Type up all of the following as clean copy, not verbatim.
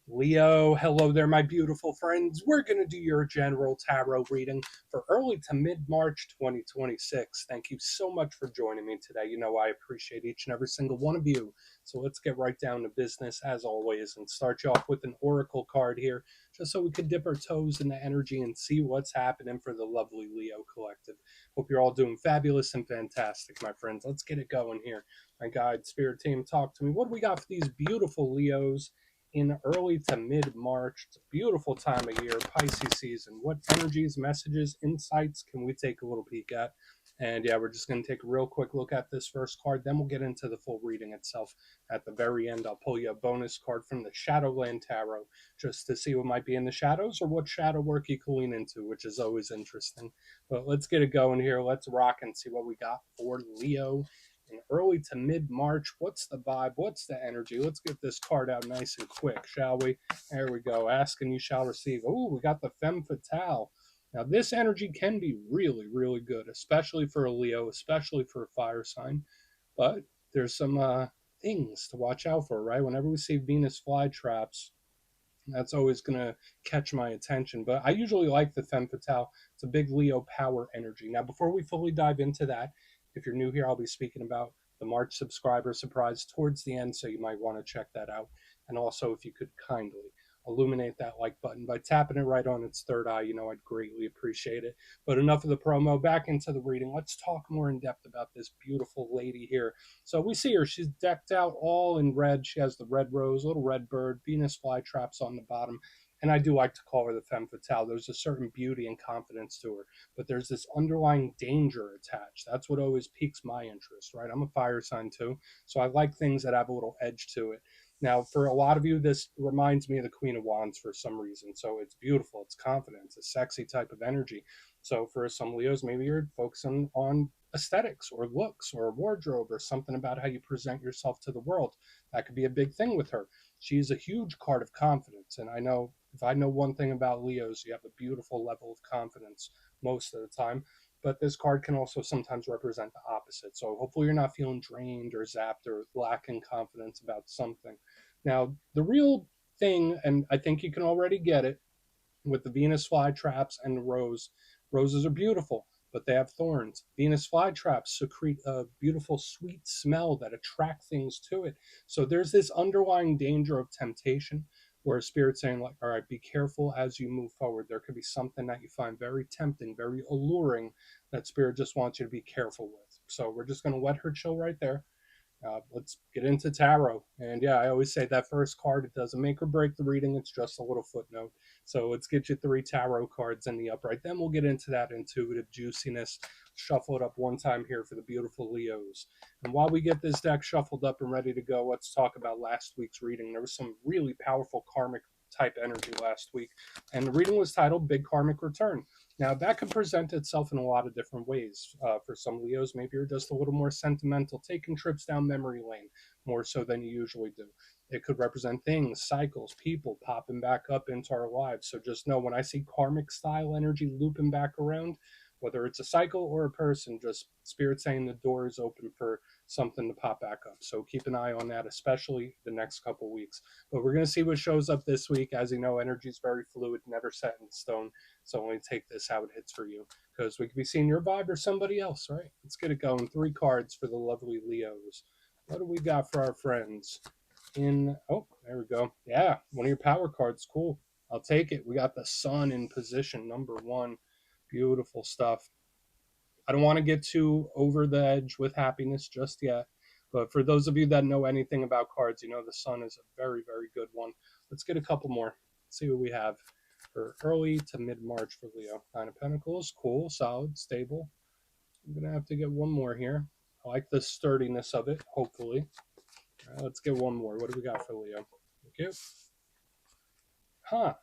Leo, hello there, my beautiful friends. We're going to do your general tarot reading for early to mid March 2026. Thank you so much for joining me today. You know, I appreciate each and every single one of you. So let's get right down to business as always and start you off with an oracle card here, just so we could dip our toes in the energy and see what's happening for the lovely Leo collective. Hope you're all doing fabulous and fantastic, my friends. Let's get it going here. My guide, spirit team, talk to me. What do we got for these beautiful Leos in early to mid March? It's a beautiful time of year, Pisces season. What energies, messages, insights can we take a little peek at? And yeah, we're just going to take a real quick look at this first card. Then we'll get into the full reading itself. At the very end, I'll pull you a bonus card from the Shadowland Tarot just to see what might be in the shadows or what shadow work you can lean into, which is always interesting. But let's get it going here. Let's rock and see what we got for Leo in early to mid March. What's the vibe? What's the energy? Let's get this card out nice and quick, shall we? There we go. Ask and you shall receive. Oh, we got the femme fatale. Now, this energy can be really, really good, especially for a Leo, especially for a fire sign. But there's some things to watch out for, right? Whenever we see Venus flytraps, that's always going to catch my attention. But I usually like the femme fatale. It's a big Leo power energy. Now, before we fully dive into that, if you're new here, I'll be speaking about the March subscriber surprise towards the end, so you might want to check that out. And also, if you could kindly illuminate that like button by tapping it right on its third eye, I'd greatly appreciate it. But enough of the promo, back into the reading. Let's talk more in depth about this beautiful lady here. So we see her, she's decked out all in red. She has the red rose, little red bird, Venus flytraps on the bottom. And I do like to call her the femme fatale. There's a certain beauty and confidence to her, but there's this underlying danger attached. That's what always piques my interest, right? I'm a fire sign too, so I like things that have a little edge to it. Now, for a lot of you, this reminds me of the Queen of Wands for some reason. So it's beautiful, it's confident, it's a sexy type of energy. So for some Leos, maybe you're focusing on aesthetics or looks or wardrobe or something about how you present yourself to the world. That could be a big thing with her. She's a huge card of confidence. And I know if I know one thing about Leos, you have a beautiful level of confidence most of the time. But this card can also sometimes represent the opposite. So hopefully you're not feeling drained or zapped or lacking confidence about something. Now, the real thing, and I think you can already get it with the Venus flytraps and the rose. Roses are beautiful, but they have thorns. Venus flytraps secrete a beautiful, sweet smell that attract things to it. So there's this underlying danger of temptation where Spirit's saying, like, all right, be careful as you move forward. There could be something that you find very tempting, very alluring, that Spirit just wants you to be careful with. So we're just going to let her chill right there. Let's get into tarot. And yeah, I always say that first card, it doesn't make or break the reading. It's just a little footnote. So let's get you 3 tarot cards in the upright. Then we'll get into that intuitive juiciness. Shuffle it up one time here for the beautiful Leos. And while we get this deck shuffled up and ready to go, let's talk about last week's reading. There was some really powerful karmic type energy last week. And the reading was titled Big Karmic Return. Now, that could present itself in a lot of different ways. For some Leos, maybe you're just a little more sentimental, taking trips down memory lane more so than you usually do. It could represent things, cycles, people popping back up into our lives. So just know when I see karmic style energy looping back around, whether it's a cycle or a person, just Spirit saying the door is open for something to pop back up. So keep an eye on that, especially the next couple weeks. But we're going to see what shows up this week. As you know, energy is very fluid, never set in stone. So only take this how it hits for you, because we could be seeing your vibe or somebody else, right? Let's get it going. 3 cards for the lovely Leos. What do we got for our friends? Oh, there we go. Yeah, one of your power cards. Cool. I'll take it. We got the sun in position, number 1. Beautiful stuff. I don't want to get too over the edge with happiness just yet. But for those of you that know anything about cards, you know the sun is a very, very good one. Let's get a couple more. Let's see what we have for early to mid-March for Leo. 9 of Pentacles, cool, solid, stable. I'm going to have to get one more here. I like the sturdiness of it, hopefully. All right, let's get one more. What do we got for Leo? Thank you. Huh.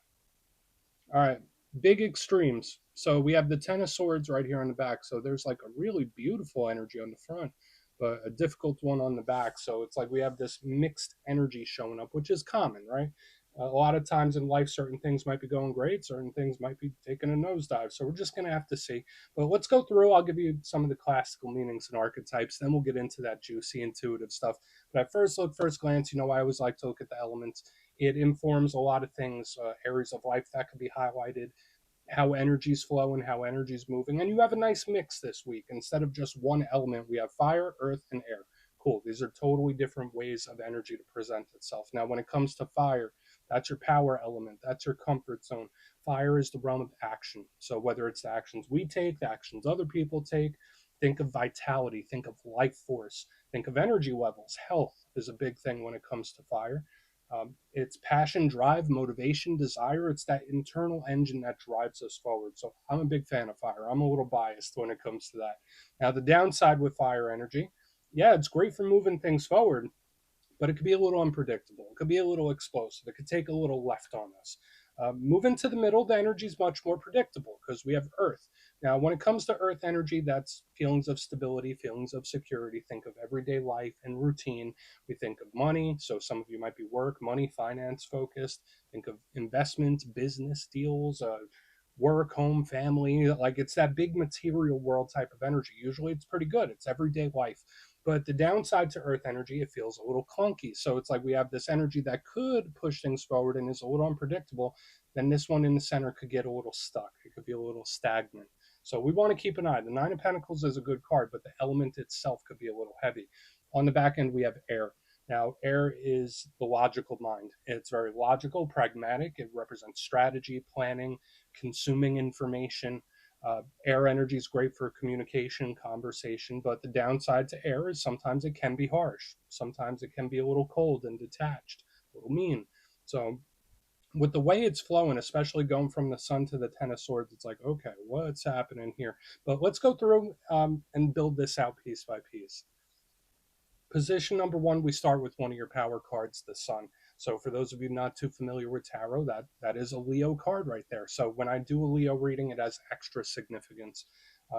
All right. Big extremes. So we have the Ten of Swords right here on the back. So there's like a really beautiful energy on the front, but a difficult one on the back. So it's like we have this mixed energy showing up, which is common, right? A lot of times in life, certain things might be going great, certain things might be taking a nosedive. So we're just going to have to see. But let's go through. I'll give you some of the classical meanings and archetypes. Then we'll get into that juicy, intuitive stuff. But at first glance, I always like to look at the elements. It informs a lot of things, areas of life that could be highlighted, how energy's flowing, how energy's moving. And you have a nice mix this week. Instead of just one element, we have fire, earth, and air. Cool. These are totally different ways of energy to present itself. Now, when it comes to fire, that's your power element, that's your comfort zone. Fire is the realm of action. So, whether it's the actions we take, the actions other people take, think of vitality, think of life force, think of energy levels. Health is a big thing when it comes to fire. It's passion, drive, motivation, desire. It's that internal engine that drives us forward. So I'm a big fan of fire. I'm a little biased when it comes to that. Now, the downside with fire energy, yeah, it's great for moving things forward, but it could be a little unpredictable. It could be a little explosive. It could take a little left on us. Moving to the middle, the energy is much more predictable because we have Earth. Now, when it comes to Earth energy, that's feelings of stability, feelings of security. Think of everyday life and routine. We think of money. So some of you might be work, money, finance focused. Think of investments, business deals, work, home, family. Like it's that big material world type of energy. Usually it's pretty good. It's everyday life. But the downside to earth energy, it feels a little clunky. So it's like we have this energy that could push things forward and is a little unpredictable. Then this one in the center could get a little stuck. It could be a little stagnant. So we want to keep an eye. The Nine of Pentacles is a good card, but the element itself could be a little heavy. On the back end, we have air. Now, air is the logical mind. It's very logical, pragmatic. It represents strategy, planning, consuming information. Air energy is great for communication, conversation, but the downside to air is sometimes it can be harsh. Sometimes it can be a little cold and detached, a little mean. So, with the way it's flowing, especially going from the sun to the Ten of Swords, it's like, okay, what's happening here? But let's go through and build this out piece by piece. Position number one, we start with one of your power cards, the sun. So for those of you not too familiar with tarot, that is a Leo card right there. So when I do a Leo reading, it has extra significance.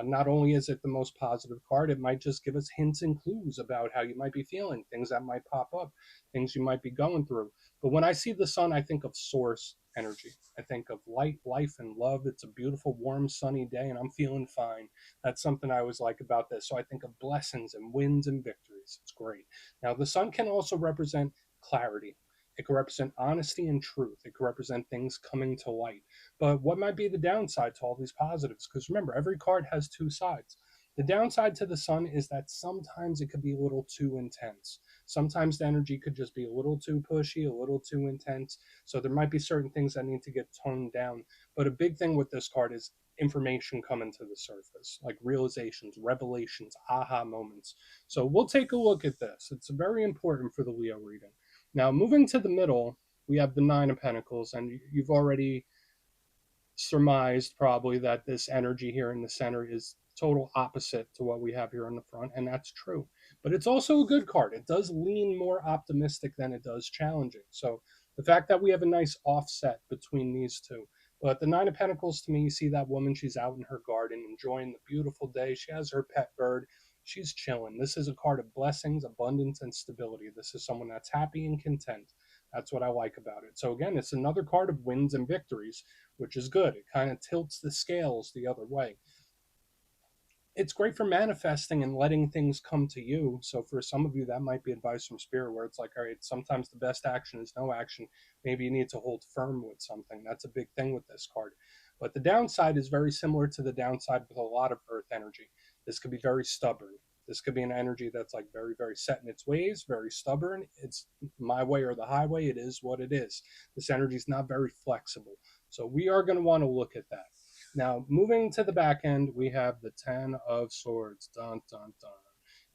Not only is it the most positive card, it might just give us hints and clues about how you might be feeling, things that might pop up, things you might be going through. But when I see the sun, I think of source energy. I think of light, life, and love. It's a beautiful, warm, sunny day, and I'm feeling fine. That's something I always like about this. So I think of blessings and wins and victories. It's great. Now, the sun can also represent clarity. It can represent honesty and truth. It can represent things coming to light. But what might be the downside to all these positives? Because remember, every card has two sides. The downside to the sun is that sometimes it could be a little too intense. Sometimes the energy could just be a little too pushy, a little too intense. So there might be certain things that need to get toned down. But a big thing with this card is information coming to the surface, like realizations, revelations, aha moments. So we'll take a look at this. It's very important for the Leo reading. Now, moving to the middle, we have the Nine of Pentacles, and you've already surmised probably that this energy here in the center is total opposite to what we have here on the front, and that's true. But it's also a good card. It does lean more optimistic than it does challenging. So the fact that we have a nice offset between these two. But the Nine of Pentacles, to me, you see that woman, she's out in her garden enjoying the beautiful day. She has her pet bird. She's chilling. This is a card of blessings, abundance, and stability. This is someone that's happy and content. That's what I like about it. So again, it's another card of wins and victories, which is good. It kind of tilts the scales the other way. It's great for manifesting and letting things come to you. So for some of you, that might be advice from spirit, where it's like, all right, sometimes the best action is no action. Maybe you need to hold firm with something. That's a big thing with this card. But the downside is very similar to the downside with a lot of earth energy. This could be very stubborn. This could be an energy that's like very, very set in its ways, very stubborn. It's my way or the highway. It is what it is. This energy is not very flexible. So we are going to want to look at that. Now, moving to the back end, we have the Ten of Swords. Dun, dun, dun.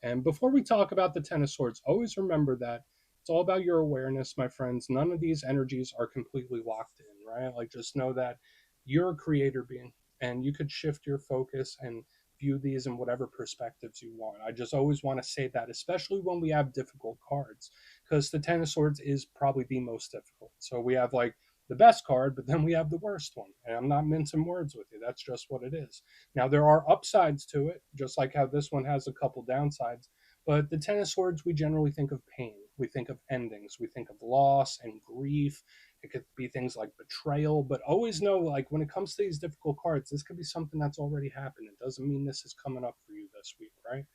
And before we talk about the Ten of Swords, always remember that it's all about your awareness, my friends. None of these energies are completely locked in, right? Like, just know that you're a creator being, and you could shift your focus and view these in whatever perspectives you want. I just always want to say that, especially when we have difficult cards, because the Ten of Swords is probably the most difficult. So we have like the best card, but then we have the worst one. And I'm not mincing words with you. That's just what it is. Now, there are upsides to it, just like how this one has a couple downsides. But the Ten of Swords, we generally think of pain. We think of endings. We think of loss and grief. It could be things like betrayal. But always know, like, when it comes to these difficult cards, this could be something that's already happened. It doesn't mean this is coming up for you this week, right?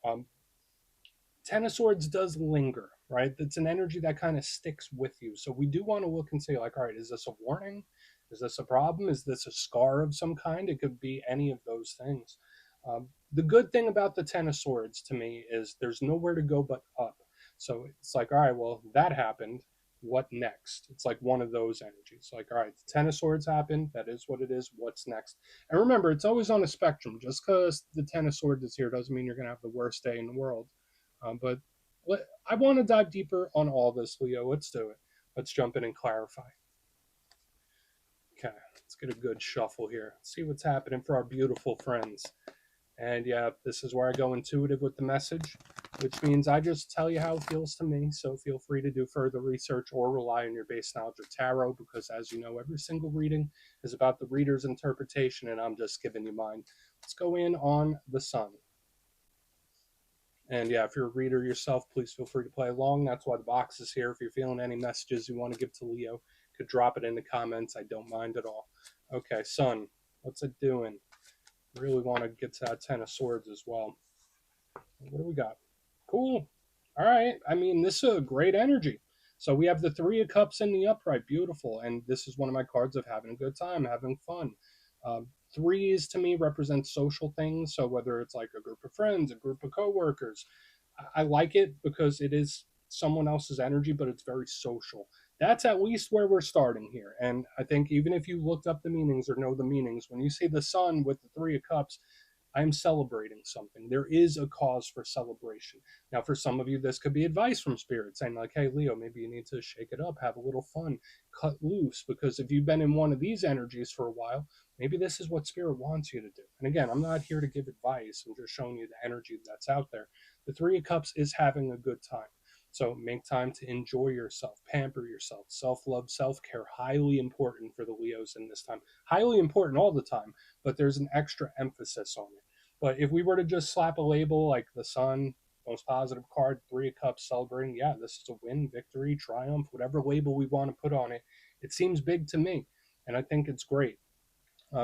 Um, Ten of Swords does linger, right? That's an energy that kind of sticks with you. So we do want to look and say, like, all right, is this a warning? Is this a problem? Is this a scar of some kind? It could be any of those things. The good thing about the Ten of Swords to me is there's nowhere to go but up. So it's like, all right, well, that happened. What next? It's like one of those energies. Like, all right, the Ten of Swords happened. That is what it is. What's next? And remember, it's always on a spectrum. Just because the Ten of Swords is here doesn't mean you're going to have the worst day in the world. But I want to dive deeper on all this, Leo. Let's do it. Let's jump in and clarify. Okay, let's get a good shuffle here. Let's see what's happening for our beautiful friends. And yeah, this is where I go intuitive with the message, which means I just tell you how it feels to me. So feel free to do further research or rely on your base knowledge of tarot, because as you know, every single reading is about the reader's interpretation, and I'm just giving you mine. Let's go in on the sun. And yeah, if you're a reader yourself, please feel free to play along. That's why the box is here. If you're feeling any messages you want to give to Leo, you could drop it in the comments. I don't mind at all. Okay, sun, what's it doing? Really want to get to that Ten of Swords as well. What do we got? Cool. All right. I mean, this is a great energy. So we have the Three of Cups in the upright. Beautiful. And this is one of my cards of having a good time, having fun. Threes to me represent social things. So whether it's like a group of friends, a group of coworkers, I like it because it is someone else's energy, but it's very social. That's at least where we're starting here. And I think even if you looked up the meanings or know the meanings, when you see the sun with the Three of Cups, I'm celebrating something. There is a cause for celebration. Now, for some of you, this could be advice from spirit saying, like, hey, Leo, maybe you need to shake it up, have a little fun, cut loose. Because if you've been in one of these energies for a while, maybe this is what spirit wants you to do. And again, I'm not here to give advice. I'm just showing you the energy that's out there. The Three of Cups is having a good time. So make time to enjoy yourself, pamper yourself. Self-love, self-care, highly important for the Leos in this time. Highly important all the time, but there's an extra emphasis on it. But if we were to just slap a label like the sun, most positive card, Three of Cups, celebrating, yeah, this is a win, victory, triumph, whatever label we want to put on it, it seems big to me. And I think it's great.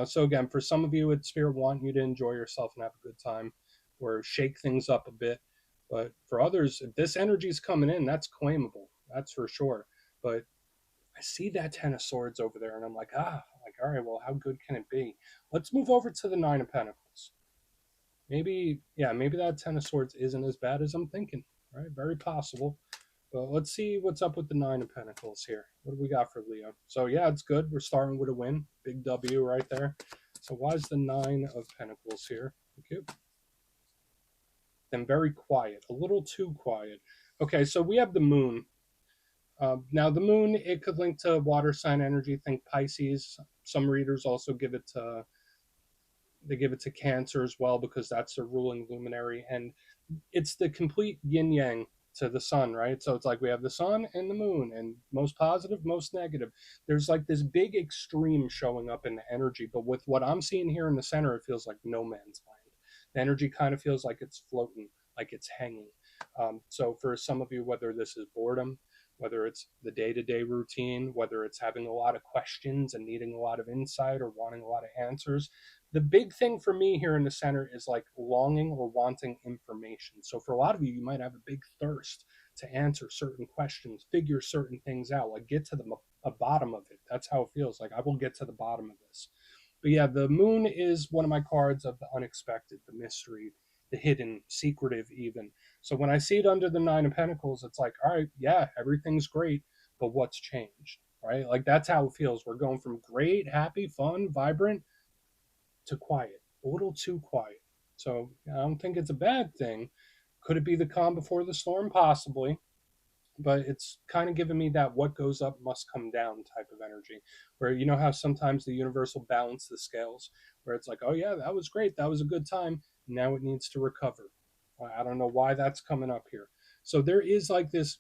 So again, for some of you, it's spirit wanting you to enjoy yourself and have a good time or shake things up a bit. But for others, if this energy is coming in, that's claimable. That's for sure. But I see that Ten of Swords over there, and I'm like, all right, well, how good can it be? Let's move over to the Nine of Pentacles. Maybe, yeah, maybe that Ten of Swords isn't as bad as I'm thinking, right? Very possible. But let's see what's up with the Nine of Pentacles here. What do we got for Leo? So yeah, it's good. We're starting with a win. Big W right there. So why is the Nine of Pentacles here? Thank you. Then very quiet, a little too quiet. Okay, so we have the moon. Now the moon, it could link to water sign energy. Think Pisces. Some readers also give it to Cancer as well, because that's a ruling luminary, and it's the complete yin yang to the sun, right? So it's like we have the sun and the moon, and most positive, most negative. There's like this big extreme showing up in the energy, but with what I'm seeing here in the center, it feels like no man's land. The energy kind of feels like it's floating, like it's hanging. So for some of you, whether this is boredom, whether it's the day-to-day routine, whether it's having a lot of questions and needing a lot of insight or wanting a lot of answers, the big thing for me here in the center is like longing or wanting information. So for a lot of you, you might have a big thirst to answer certain questions, figure certain things out, like get to the bottom of it. That's how it feels. Like I will get to the bottom of this. But yeah, the moon is one of my cards of the unexpected, the mystery, the hidden, secretive even. So when I see it under the Nine of Pentacles, it's like, all right, yeah, everything's great, but what's changed, right? Like that's how it feels. We're going from great, happy, fun, vibrant to quiet, a little too quiet. So I don't think it's a bad thing. Could it be the calm before the storm? Possibly. But it's kind of giving me that what goes up must come down type of energy, where you know how sometimes the universe will balance the scales, where it's like, oh yeah, that was great, that was a good time. Now it needs to recover. I don't know why that's coming up here. So there is like this,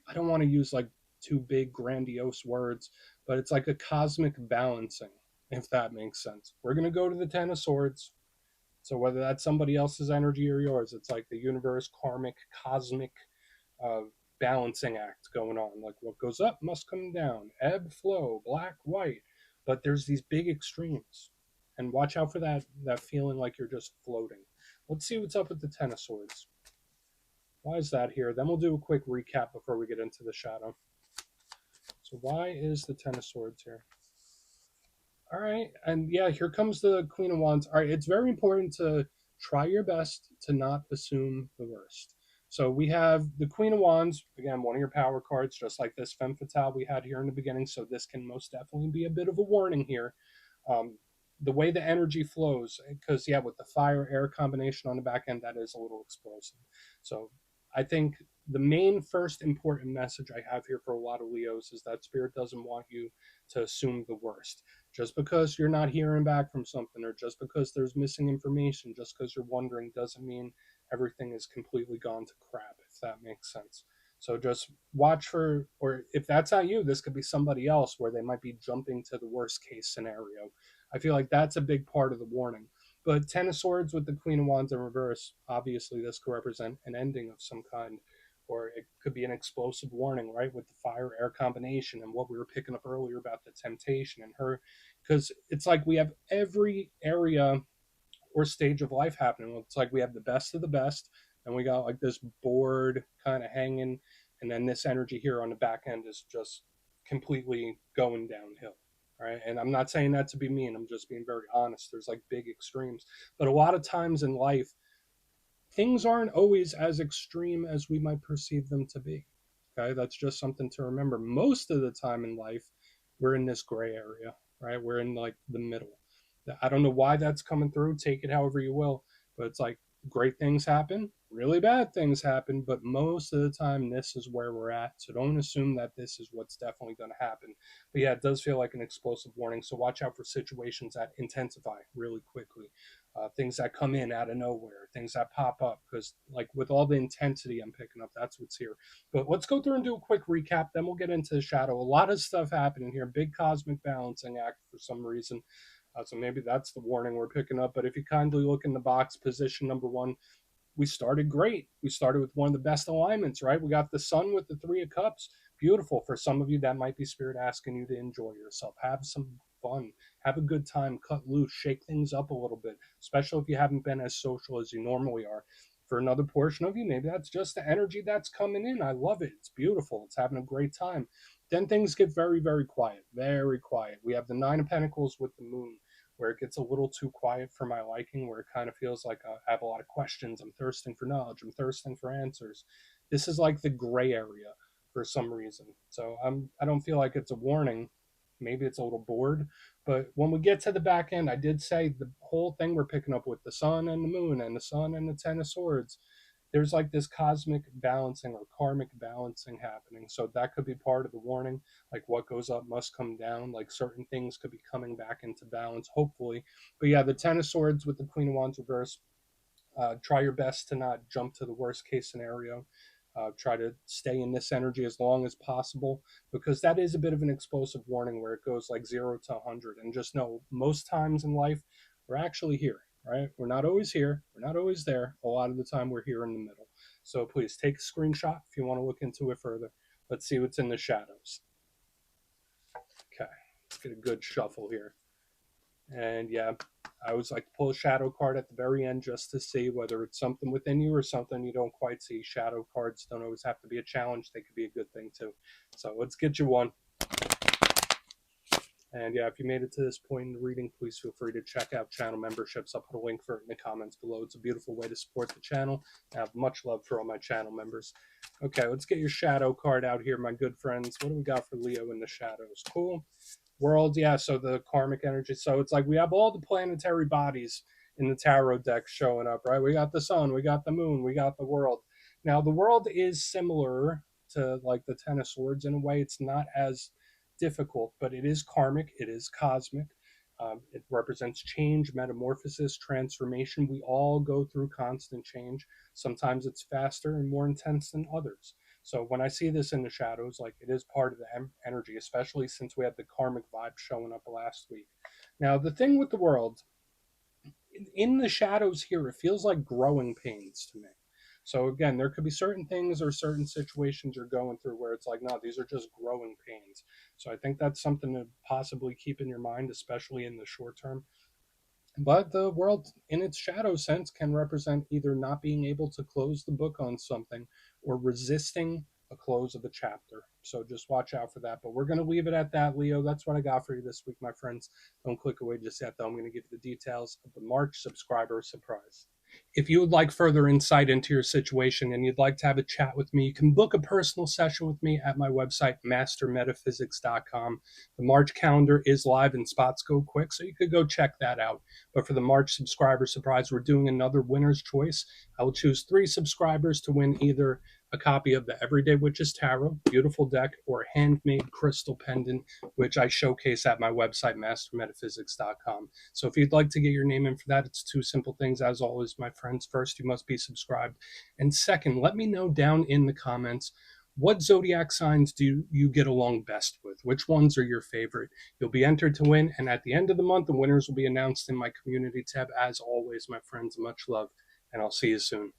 I don't want to use like too big, grandiose words, but it's like a cosmic balancing, if that makes sense. We're going to go to the Ten of Swords. So whether that's somebody else's energy or yours, it's like the universe, karmic, cosmic uh, balancing act going on. Like what goes up must come down, ebb, flow, black, white. But there's these big extremes. And watch out for that feeling like you're just floating. Let's see what's up with the Ten of Swords. Why is that here? Then we'll do a quick recap before we get into the shadow. So why is the Ten of Swords here? All right. And yeah, here comes the Queen of Wands. All right. It's very important to try your best to not assume the worst. So we have the Queen of Wands, again, one of your power cards, just like this Femme Fatale we had here in the beginning. So this can most definitely be a bit of a warning here. Um, the way the energy flows, because yeah, with the fire air combination on the back end, that is a little explosive. So I think the main first important message I have here for a lot of Leos is that Spirit doesn't want you to assume the worst. Just because you're not hearing back from something, or just because there's missing information, just because you're wondering, doesn't mean everything is completely gone to crap, if that makes sense. So just watch for, or if that's not you, this could be somebody else where they might be jumping to the worst case scenario. I feel like that's a big part of the warning. But Ten of Swords with the Queen of Wands in reverse, obviously this could represent an ending of some kind, or it could be an explosive warning, right? With the fire air combination and what we were picking up earlier about the temptation and her, because it's like we have every area or stage of life happening. It's like we have the best of the best, and we got like this board kind of hanging, and then this energy here on the back end is just completely going downhill. Right. And I'm not saying that to be mean. I'm just being very honest. There's like big extremes. But a lot of times in life, things aren't always as extreme as we might perceive them to be. Okay, that's just something to remember. Most of the time in life, we're in this gray area, right? We're in like the middle. I don't know why that's coming through. Take it however you will, but it's like great things happen, really bad things happen, but most of the time, this is where we're at. So don't assume that this is what's definitely going to happen. But yeah, it does feel like an explosive warning. So watch out for situations that intensify really quickly, things that come in out of nowhere, things that pop up, because like with all the intensity I'm picking up, that's what's here. But let's go through and do a quick recap, then we'll get into the shadow. A lot of stuff happening here, big cosmic balancing act for some reason. So maybe that's the warning we're picking up. But if you kindly look in the box, position number one, we started great. We started with one of the best alignments, right? We got the sun with the Three of Cups. Beautiful. For some of you, that might be Spirit asking you to enjoy yourself. Have some fun. Have a good time. Cut loose. Shake things up a little bit, especially if you haven't been as social as you normally are. For another portion of you, maybe that's just the energy that's coming in. I love it. It's beautiful. It's having a great time. Then things get very, very quiet. Very quiet. We have the Nine of Pentacles with the moon, where it gets a little too quiet for my liking, where it kind of feels like I have a lot of questions. I'm thirsting for knowledge. I'm thirsting for answers. This is like the gray area for some reason. So I don't feel like it's a warning. Maybe it's a little bored. But when we get to the back end, I did say the whole thing we're picking up with the sun and the moon and the sun and the Ten of Swords, there's like this cosmic balancing or karmic balancing happening. So that could be part of the warning. Like what goes up must come down. Like certain things could be coming back into balance, hopefully. But yeah, the Ten of Swords with the Queen of Wands reverse. Try your best to not jump to the worst case scenario. Try to stay in this energy as long as possible, because that is a bit of an explosive warning where it goes like 0 to 100. And just know, most times in life, we're actually here, right? We're not always here. We're not always there. A lot of the time, we're here in the middle. So please take a screenshot if you want to look into it further. Let's see what's in the shadows. Okay, let's get a good shuffle here. And yeah, I always like to pull a shadow card at the very end just to see whether it's something within you or something you don't quite see. Shadow cards don't always have to be a challenge, they could be a good thing too. So let's get you one. And yeah, if you made it to this point in the reading, please feel free to check out channel memberships. I'll put a link for it in the comments below. It's a beautiful way to support the channel. I have much love for all my channel members. Okay, let's get your shadow card out here, my good friends. What do we got for Leo in the shadows? Cool. World, yeah, so the karmic energy. So it's like we have all the planetary bodies in the tarot deck showing up, right? We got the sun, we got the moon, we got the world. Now, the world is similar to like the Ten of Swords in a way. It's not as difficult, but it is karmic, it is cosmic. It represents change, metamorphosis, transformation. We all go through constant change. Sometimes it's faster and more intense than others. So when I see this in the shadows, like it is part of the energy, especially since we had the karmic vibe showing up last week. Now, the thing with the world, in the shadows here, it feels like growing pains to me. So again, there could be certain things or certain situations you're going through where it's like, no, these are just growing pains. So I think that's something to possibly keep in your mind, especially in the short term. But the world, in its shadow sense, can represent either not being able to close the book on something or resisting a close of a chapter. So just watch out for that. But we're going to leave it at that, Leo. That's what I got for you this week, my friends. Don't click away just yet, though. I'm going to give you the details of the March subscriber surprise. If you would like further insight into your situation and you'd like to have a chat with me, you can book a personal session with me at my website, mastermetaphysics.com. The March calendar is live and spots go quick, so you could go check that out. But for the March subscriber surprise, we're doing another winner's choice. I will choose 3 subscribers to win either a copy of the Everyday Witches Tarot, beautiful deck, or a handmade crystal pendant, which I showcase at my website, mastermetaphysics.com. So if you'd like to get your name in for that, it's 2 simple things, as always, my friends. First, you must be subscribed. And second, let me know down in the comments, what zodiac signs do you get along best with? Which ones are your favorite? You'll be entered to win, and at the end of the month, the winners will be announced in my community tab. As always, my friends, much love, and I'll see you soon.